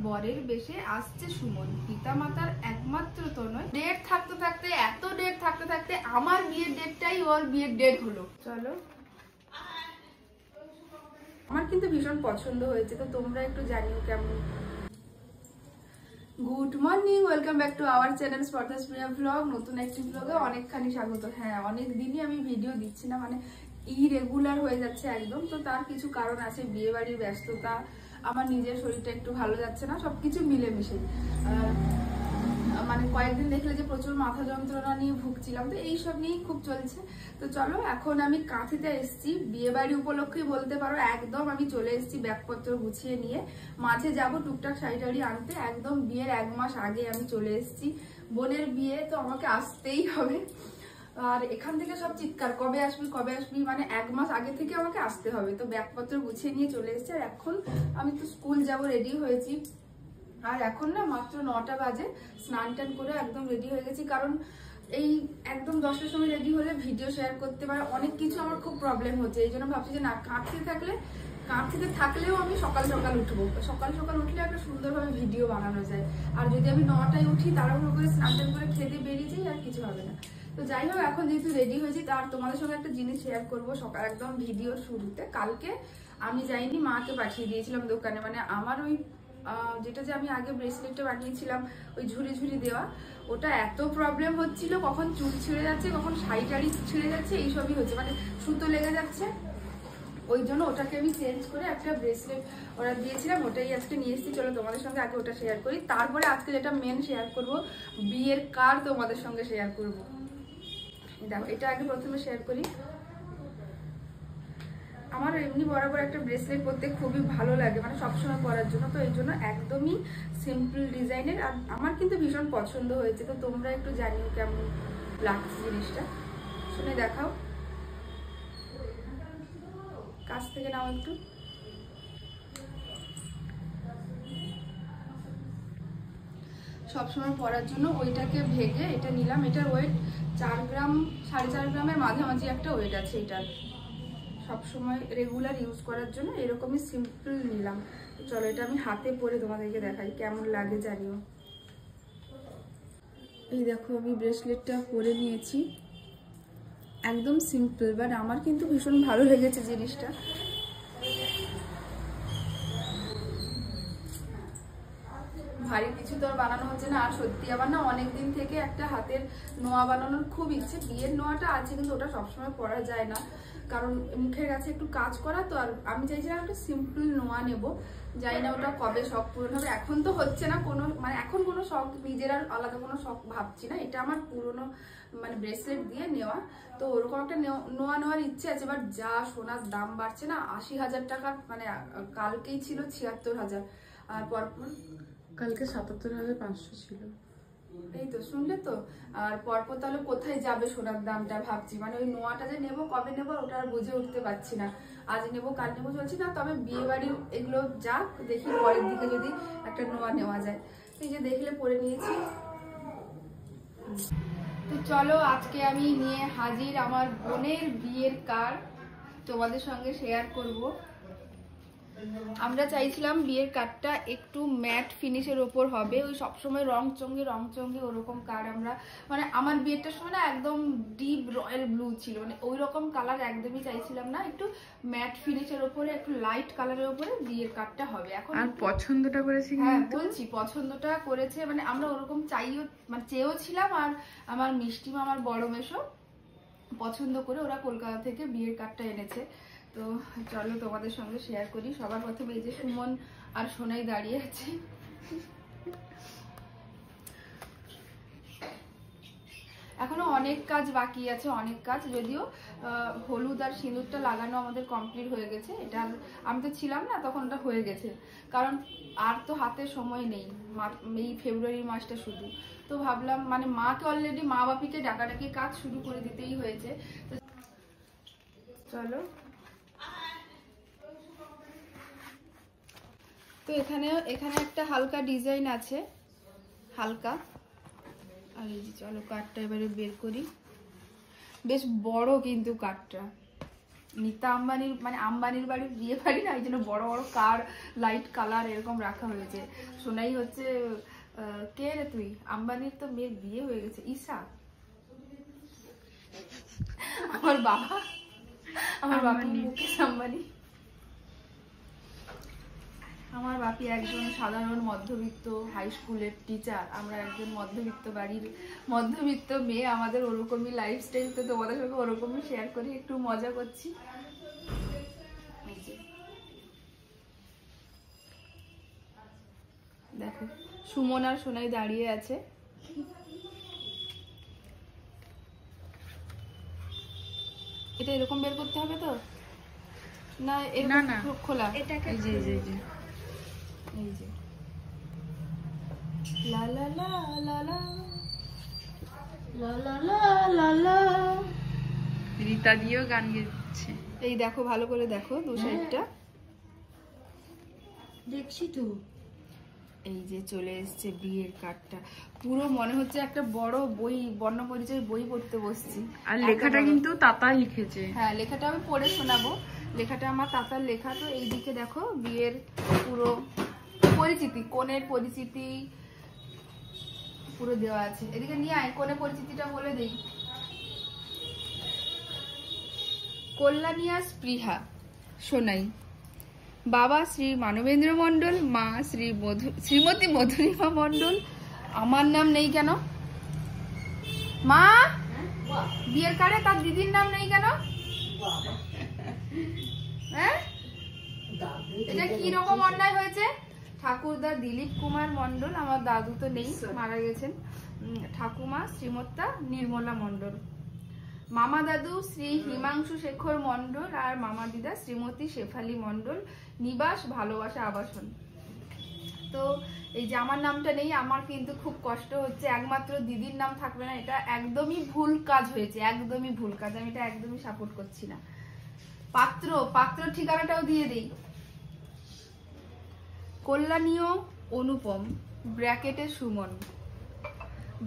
বরের বেশে আসছে সুমন, পিতা মাতার একমাত্র তনয়। ডেট থাকতে থাকতে এত ডেট থাকতে থাকতে আমার বিয়ের ডেটটাই ওর বিয়ের ডেট হলো। চলো, আমার কিন্তু ভীষণ পছন্দ হয়েছে, তো তোমরা একটু জানিও কেমন। Good morning, welcome back to our channel স্পর্ধাস Priya blog. নতুন একটি ব্লগে অনেকখানি স্বাগত। হ্যাঁ, অনেক দিনই আমি ভিডিও দিচ্ছি না, মানে ইরেগুলার হয়ে যাচ্ছে একদম। তো তার কিছু কারণ আছে, বিয়ে বাড়ির ব্যস্ততা, আমার নিজের শরীরটা একটু ভালো যাচ্ছে না, সবকিছু মিলেমিশে। মানে কয়েকদিন দেখলে যে প্রচুর মাথা যন্ত্রণা নিয়ে ভুগছিলাম, তো এইসব নিয়েই খুব চলছে। তো চলো, এখন আমি কাঁথিতে এসেছি, বিয়ে বাড়ি উপলক্ষেই বলতে পারো। একদম আমি চলে এসেছি ব্যাগপত্র গুছিয়ে নিয়ে। মাঝে যাবো টুকটাক শাড়ি টাড়ি আনতে, একদম বিয়ের 1 মাস আগে আমি চলে এসেছি। বোনের বিয়ে, তো আমাকে আসতেই হবে। আর এখান থেকে সব চিৎকার, কবে আসবি কবে আসবি, মানে 1 মাস আগে থেকে আমাকে আসতে হবে। তো ব্যাগপত্র গুছিয়ে নিয়ে চলে এসেছি। আর এখন আমি তো স্কুল যাব, রেডি হয়েছি। আর এখন না মাত্র 9টা বাজে, স্নান টান করে একদম রেডি হয়ে গেছি। কারণ এই একদম 10টার সময় রেডি হলে ভিডিও শেয়ার করতে পারে, অনেক কিছু আমার খুব প্রবলেম হচ্ছে। এই জন্য ভাবছি যে না, কাঁথিতে থাকলেও আমি সকাল সকাল উঠবো। সকাল সকাল উঠলে একটা সুন্দরভাবে ভিডিও বানানো যায়। আর যদি আমি 9টায় উঠি, তাড়াহুড়ো করে স্নান টান করে খেতে বেরিয়ে যাই, আর কিছু হবে না। তো যাই হোক, এখন যেহেতু রেডি হয়েছি, তার তোমাদের সঙ্গে একটা জিনিস শেয়ার করবো সকাল একদম ভিডিওর শুরুতে। কালকে আমি যাইনি, মাকে পাঠিয়ে দিয়েছিলাম দোকানে। মানে আমার ওই যেটা যে আমি আগে ব্রেসলেটটা বানিয়েছিলাম, ওই ঝুড়ি ঝুড়ি দেওয়া, ওটা এত প্রবলেম হচ্ছিল, কখন চুল ছিঁড়ে যাচ্ছে, কখন শাড়ি টাড়ি ছিঁড়ে যাচ্ছে, এইসবই হচ্ছে, মানে সুতো লেগে যাচ্ছে। ওই জন্য ওটাকে আমি চেঞ্জ করে একটা ব্রেসলেট ওরা দিয়েছিলাম, ওটাই আজকে নিয়ে এসেছি। চলো তোমাদের সঙ্গে আগে ওটা শেয়ার করি, তারপরে আজকে যেটা মেন শেয়ার করব, বিয়ের কার্ড তোমাদের সঙ্গে শেয়ার করব। দেখো, এটা আগে প্রথমে শেয়ার করি। আমার এমনি বরাবর একটা ব্রেসলেট পরতে খুবই ভালো লাগে, মানে সবসময় পরার জন্য। তো এই জন্য একদমই সিম্পল ডিজাইনের, আর আমার কিন্তু ভীষণ পছন্দ হয়েছে। তো তোমরা একটু জানিও কেমন লাগছে জিনিসটা, শুনে দেখাও। কাছ থেকে নাও একটু। সবসময় পরার জন্য ওইটাকে ভেঙে এটা নিলাম। এটার ওয়েট 4 গ্রাম, 4.5 গ্রামের মাঝামাঝি একটা ওয়েট আছে এটার। সবসময় রেগুলার ইউজ করার জন্য এরকমই সিম্পল নিলাম। চলো, এটা আমি হাতে পরে তোমাদেরকে দেখাই কেমন লাগে, জানিও। এই দেখো, আমি ব্রেসলেটটা পরে নিয়েছি, একদম সিম্পল, বাট আমার কিন্তু ভীষণ ভালো লেগেছে জিনিসটা। ভারী কিছু তো আর বানানো হচ্ছে না। আর সত্যি আবার না, অনেকদিন থেকে একটা হাতের নোয়া বানানোর খুব ইচ্ছে। বিয়ের নোয়াটা আছে, কিন্তু ওটা সবসময় পরা যায় না, কারণ মুখের কাছে একটু কাজ করা তো। আর আমি চাইছিলাম একটা সিম্পল নোয়া নেব, জানি না ওটা কবে শখ পূরণ হবে। এখন তো হচ্ছে না কোনো, মানে এখন কোনো শখ, নিজের আর আলাদা কোনো শখ ভাবছি না। এটা আমার পুরনো মানে ব্রেসলেট দিয়ে নেওয়া, তো ওরকম একটা নোয়া নেওয়ার ইচ্ছে আছে। বাট যা সোনার দাম বাড়ছে না, 80,000 টাকা, মানে কালকেই ছিল 76,000, আর পরপর কালকে 77,500 ছিল। এই তো শুনলে তো। আর পরপর তাহলে কোথায় যাবে সোনার দামটা ভাবছি। মানে ওই নোয়াটা যে নেবো, কবে নেবো ওটা আর বুঝে উঠতে পারছি না। আজ নেবো কাল নেবো চলছি না। তবে বিয়ে বাড়ির এগুলো যাক, দেখি পরের দিকে যদি একটা নোয়া নেওয়া যায়। এই যে দেখলে পরে নিয়েছি। তো চলো, আজকে আমি নিয়ে হাজির আমার বোনের বিয়ের কার্ড, তোমাদের সঙ্গে শেয়ার করব। আমরা চাইছিলাম বিয়ের কার্ডটা একটু ম্যাট ফিনিশের ওপর হবে, ওই সবসময় রং চঙ্গে ওরকম কার্ড আমরা, মানে আমার বিয়েটার সময় না একদম ডিপ রয়্যাল ব্লু ছিল, মানে ওই রকম কালার একদমই চাইছিলাম না। একটু ম্যাট ফিনিশের ওপরে, একটু লাইট কালারের ওপরে বিয়ের কার্ডটা হবে। এখন আর পছন্দটা করেছি, হ্যাঁ বলছি, পছন্দটা করেছে, মানে আমরা ওরকম চাইও, মানে চেয়েও ছিলাম। আর আমার মিষ্টিমা, আমার বড় মেশো, পছন্দ করে ওরা কলকাতা থেকে বিয়ের কার্ডটা এনেছে। তো চলো তোমাদের সঙ্গে শেয়ার করি। সবার প্রথমে এই যে সুমন আর সোনাই দাঁড়িয়ে আছে। এখনো অনেক কাজ বাকি আছে, অনেক কাজ। যদিও হলুদ আর সিঁদুরটা লাগানো আমাদের কমপ্লিট হয়ে গেছে। এটা আমি তো ছিলাম না তখন, ওটা হয়ে গেছে। কারণ আর তো হাতে সময় নেই, এই ফেব্রুয়ারি মাসটা শুধু। তো ভাবলাম, মানে মাকে অলরেডি, মা বাপিকে ডাকাডাকি কাজ শুরু করে দিতেই হয়েছে। তো চলো, তো এখানে একটা হালকা ডিজাইন আছে, হালকা। আর এই যে চলো কাঠটা এবারে বের করি। বেশ বড় কিন্তু কাঠটা, নীতা আম্বানির মানে আম্বানির বাড়ির বিয়ে বাড়ি না, এই জন্য বড় বড় কার লাইট কালার এরকম রাখা হয়েছে। সোনাই হচ্ছে কে রে তুই? আম্বানির তো মেয়ের বিয়ে হয়ে গেছে, ঈশা। আমার বাবা মুকেশ আম্বানি। আমার বাপি একজন সাধারণ মধ্যবিত্ত হাই স্কুলের টিচার, আমরা একজন মধ্যবিত্ত বাড়ির মধ্যবিত্ত মেয়ে, আমাদের ওরকমই লাইফস্টাইল। তো তোমাদের সঙ্গে ওরকমই শেয়ার করি, একটু মজা করছি। দেখো সুমন আর সোনাই দাঁড়িয়ে আছে। এটা এরকম বের করতে হবে তো না? না খোলা, এটাকে এই যে এই যে লা লা লা লা লা লা লা লা লা লা। রীতা দিয়েও গান গেছে। এই দেখো ভালো করে দেখো দু সাইডটা। দেখছি তো। এই যে চলে এসছে বিয়ের কার্ডটা, পুরো মনে হচ্ছে একটা বড় বই, বর্ণ পরিচয় বই পড়তে বসছি। আর লেখাটা কিন্তু তাতা লিখেছে। হ্যাঁ, লেখাটা আমি পড়ে শোনাবো। লেখাটা আমার তাতার লেখা। তো এইদিকে দেখো বিয়ের পুরো পরিচিতি, কনের পরিচিতি পুরো দেওয়া আছে। এদিকে নিয়ে আয়, কনের পরিচিতিটা বলে দেই। কল্যাণিয়া স্পৃহা সোনাই, বাবা শ্রী মানবেন্দ্র মণ্ডল, মা শ্রীমতী মধুরিমা মণ্ডল। আমার নাম নেই কেন মা? বিয়ের কার্ডে তার দিদির নাম নেই কেন? হ্যাঁ, এটা কি রকম অন্যায় হয়েছে? ঠাকুরদা দিলীপ কুমার মণ্ডল, আমার দাদু তো নেই, মারা গেছেন। ঠাকুমা শ্রীমত্তা নির্মলা মণ্ডল, মামা দাদু শ্রী হিমাংশু শেখর মণ্ডল আর মামা দিদা শ্রীমতী শেফালি মণ্ডল। নিবাস ভালোবাসা আবাসন। তো এই যে আমার নামটা নেই, আমার কিন্তু খুব কষ্ট হচ্ছে। একমাত্র দিদির নাম থাকবে না, এটা একদমই ভুল কাজ হয়েছে, একদমই ভুল কাজ। আমি এটা একদমই সাপোর্ট করছি না। পাত্র ঠিকানাটাও দিয়ে দেই। কল্যাণীয় অনুপম ব্র্যাকেটে সুমন,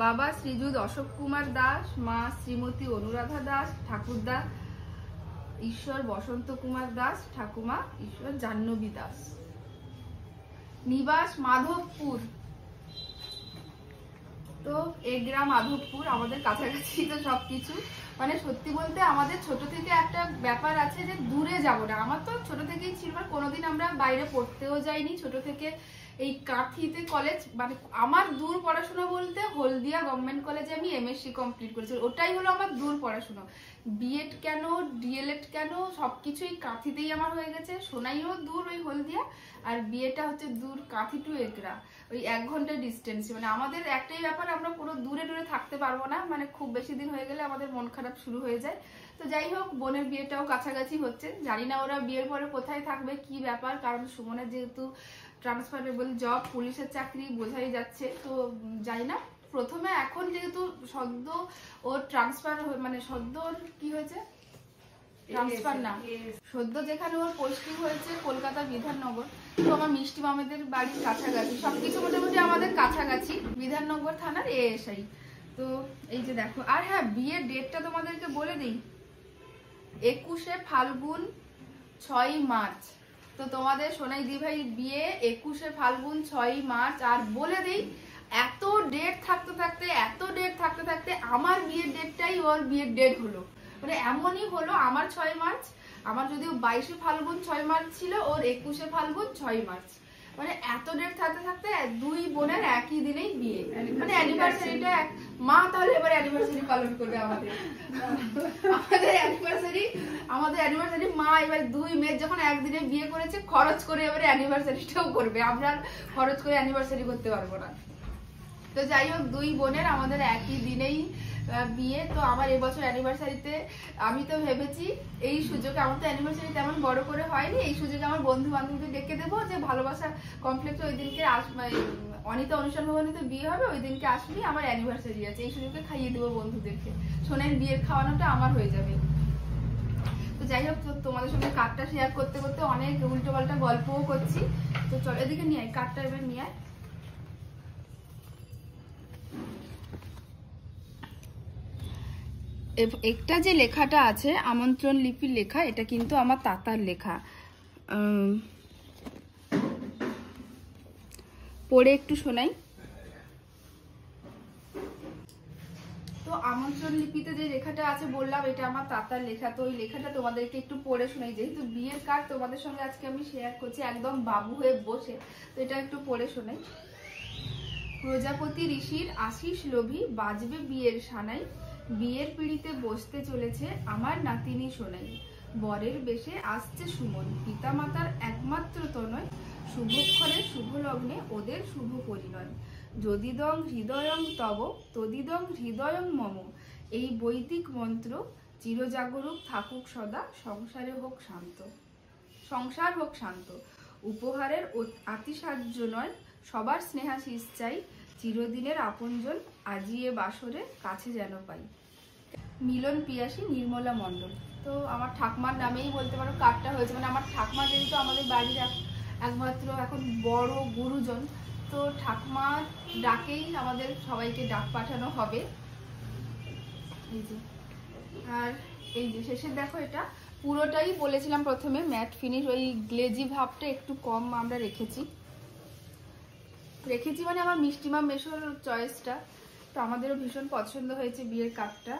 বাবা শ্রীযুত অশোক কুমার দাস, মা শ্রীমতী অনুরাধা দাস, ঠাকুরদা ঈশ্বর বসন্ত কুমার দাস, ঠাকুমা ঈশ্বর জাহ্নবী দাস। নিবাস মাধবপুর। তো এগ্রা মাধবপুর আমাদের কাছাকাছি তো সবকিছু। মানে সত্যি বলতে আমাদের ছোট থেকে একটা ব্যাপার আছে যে দূরে যাব না। আমার তো ছোট থেকেই ছিল, কোনোদিন আমরা বাইরে পড়তেও যাইনি। ছোট থেকে এই কাঁথিতে কলেজ, মানে আমার দূর পড়াশোনা বলতে হলদিয়া গভর্নমেন্ট কলেজে আমি এমএসসি কমপ্লিট করেছি, ওটাই হলো আমার দূর পড়াশোনা। বিএড কেন ডিএলএড কেন সবকিছুই কাঁথিতেই আমার হয়ে গেছে। সোনাইও দূর ওই হলদিয়া, আর বিয়েটা হচ্ছে দূর কাঁথি টু এগরা, ওই 1 ঘন্টার ডিস্টেন্স। মানে আমাদের একটাই ব্যাপার, আমরা কোনো দূরে দূরে থাকতে পারবো না, মানে খুব বেশি দিন হয়ে গেলে আমাদের মন খারাপ শুরু হয়ে যায়। তো যাই হোক, বোনের বিয়েটাও কাছাকাছি হচ্ছে, জানি না ওরা বিয়ের পরে কোথায় থাকবে কি ব্যাপার, কারণ সুমনের যেহেতু ট্রান্সফারেবল জব, পুলিশের চাকরি বোঝাই যাচ্ছে। তো জানি না, প্রথমে এখন যেহেতু সদ্য ওর ট্রান্সফার, মানে সদ্য কি হয়েছে, ট্রান্সফার না, সদ্য যেখানে ওর পোস্টিং হয়েছে কলকাতা বিধাননগর। তো আমার মিষ্টি মামেদের বাড়ির কাছাকাছি, সবকিছু মোটামুটি আমাদের কাছাকাছি, বিধাননগর থানার এএসআই। তো এই যে দেখো, আর হ্যাঁ বিয়ের ডেটটা তোমাদেরকে বলে দিই, 21শে ফাল্গুন 6ই মার্চ। তো তোমাদের সোনাই দি ভাই বিয়ে 21শে ফাল্গুন 6ই মার্চ। আর বলে দিই, এত ডেট থাকতে থাকতে আমার বিয়ের ডেটটাই ওর বিয়ের ডেট হলো। মানে এমনই হলো, আমার 6 মার্চ, আমার যদিও 22শে ফাল্গুন 6 মার্চ ছিল, ওর 21শে ফাল্গুন 6 মার্চ। মানে এত ডেট থাকতে থাকতে দুই বোনের একই দিনেই বিয়ে। মানে অ্যানিভার্সারিটা মা তাহলে এবার অ্যানিভার্সারি পালন করবে আমাদের অ্যানিভার্সারি মা এবার দুই মেয়ে যখন একদিনে বিয়ে করেছে, খরচ করে এবারে অ্যানিভার্সারিটাও করবে। আমরা খরচ করে অ্যানিভার্সারি করতে পারবো না। তো যাই হোক, দুই বোনের আমাদের একই দিনেই বিয়ে। তো আমার এবছর অ্যানিভার্সারিতে আমি তো ভেবেছি এই সুযোগে, আমার তো অ্যানিভার্সারি তেমন বড় করে হয়নি, এই সুযোগে আমার বন্ধু বান্ধবদের ডেকে দেবো, যে ভালোবাসা কমপ্লেক্সে ওই দিনকে অনিতা অনুষ্ঠান ভবনে তো বিয়ে হবে, ওই দিনকে আসবি, আমার অ্যানিভার্সারি আছে, এই সুযোগে খাইয়ে দেবো বন্ধুদেরকে। সোনার বিয়ের খাওয়ানোটা আমার হয়ে যাবে। তো যাই হোক, তোমাদের সঙ্গে কার্ডটা শেয়ার করতে করতে অনেক উল্টো পাল্টা গল্পও করছি। তো চলো এদিকে নিয়ে আয়, কার্ডটা এবার নিয়ে আয়। একটা যে লেখাটা আছে আমন্ত্রণ লিপির লেখা, এটা কিন্তু আমার তাতার লেখা। পড়ে একটু শোনাই। তো আমন্ত্রণ লিপিতে যে লেখাটা আছে বললাম এটা আমার তাতার লেখা, তো ওই লেখাটা তোমাদেরকে একটু পড়ে শোনাই। যেহেতু বিয়ের কার্ড তোমাদের সঙ্গে আজকে আমি শেয়ার করছি একদম বাবু হয়ে বসে, তো এটা একটু পড়ে শোনাই। প্রজাপতি ঋষির আশিস লোভী বাজবে বিয়ের সানাই, বিয়ের পিড়িতে বসতে চলেছে আমার নাতিনি সোনাই, বরের বেশে আসছে সুমন, পিতামাতার একমাত্র তনয়, শুভক্ষণে শুভ লগ্নে ওদের শুভ পরিণয়, যদিদং হৃদয়ং তব তদিদং হৃদয়ং মম, এই বৈদিক মন্ত্র চিরজাগরুক থাকুক সদা, সংসারে হোক শান্ত, সংসার হোক শান্ত, উপহারের আতিশায্য নয়, সবার স্নেহাশিস চাই, চিরদিনের আপনজন আজিয়ে বাসরে কাছে যেন পাই। মিলন পিয়াসী নির্মলা মণ্ডল। তো আমার ঠাকমার নামেই বলতে পারো কার্ডটা হয়েছে, মানে আমার ঠাকমা যেহেতু আমাদের বাড়ির একমাত্র এখন বড় গুরুজন, তো ঠাকমার ডাকেই আমাদের সবাইকে ডাক পাঠানো হবে। এই যে, আর এই যে শেষে দেখো, এটা পুরোটাই বলেছিলাম প্রথমে ম্যাট ফিনিশ, ওই গ্লেজি ভাবটা একটু কম আমরা রেখেছি মানে আমার মিষ্টিমা মেশোর চয়েসটা, তো আমাদেরও ভীষণ পছন্দ হয়েছে বিয়ের কার্ডটা।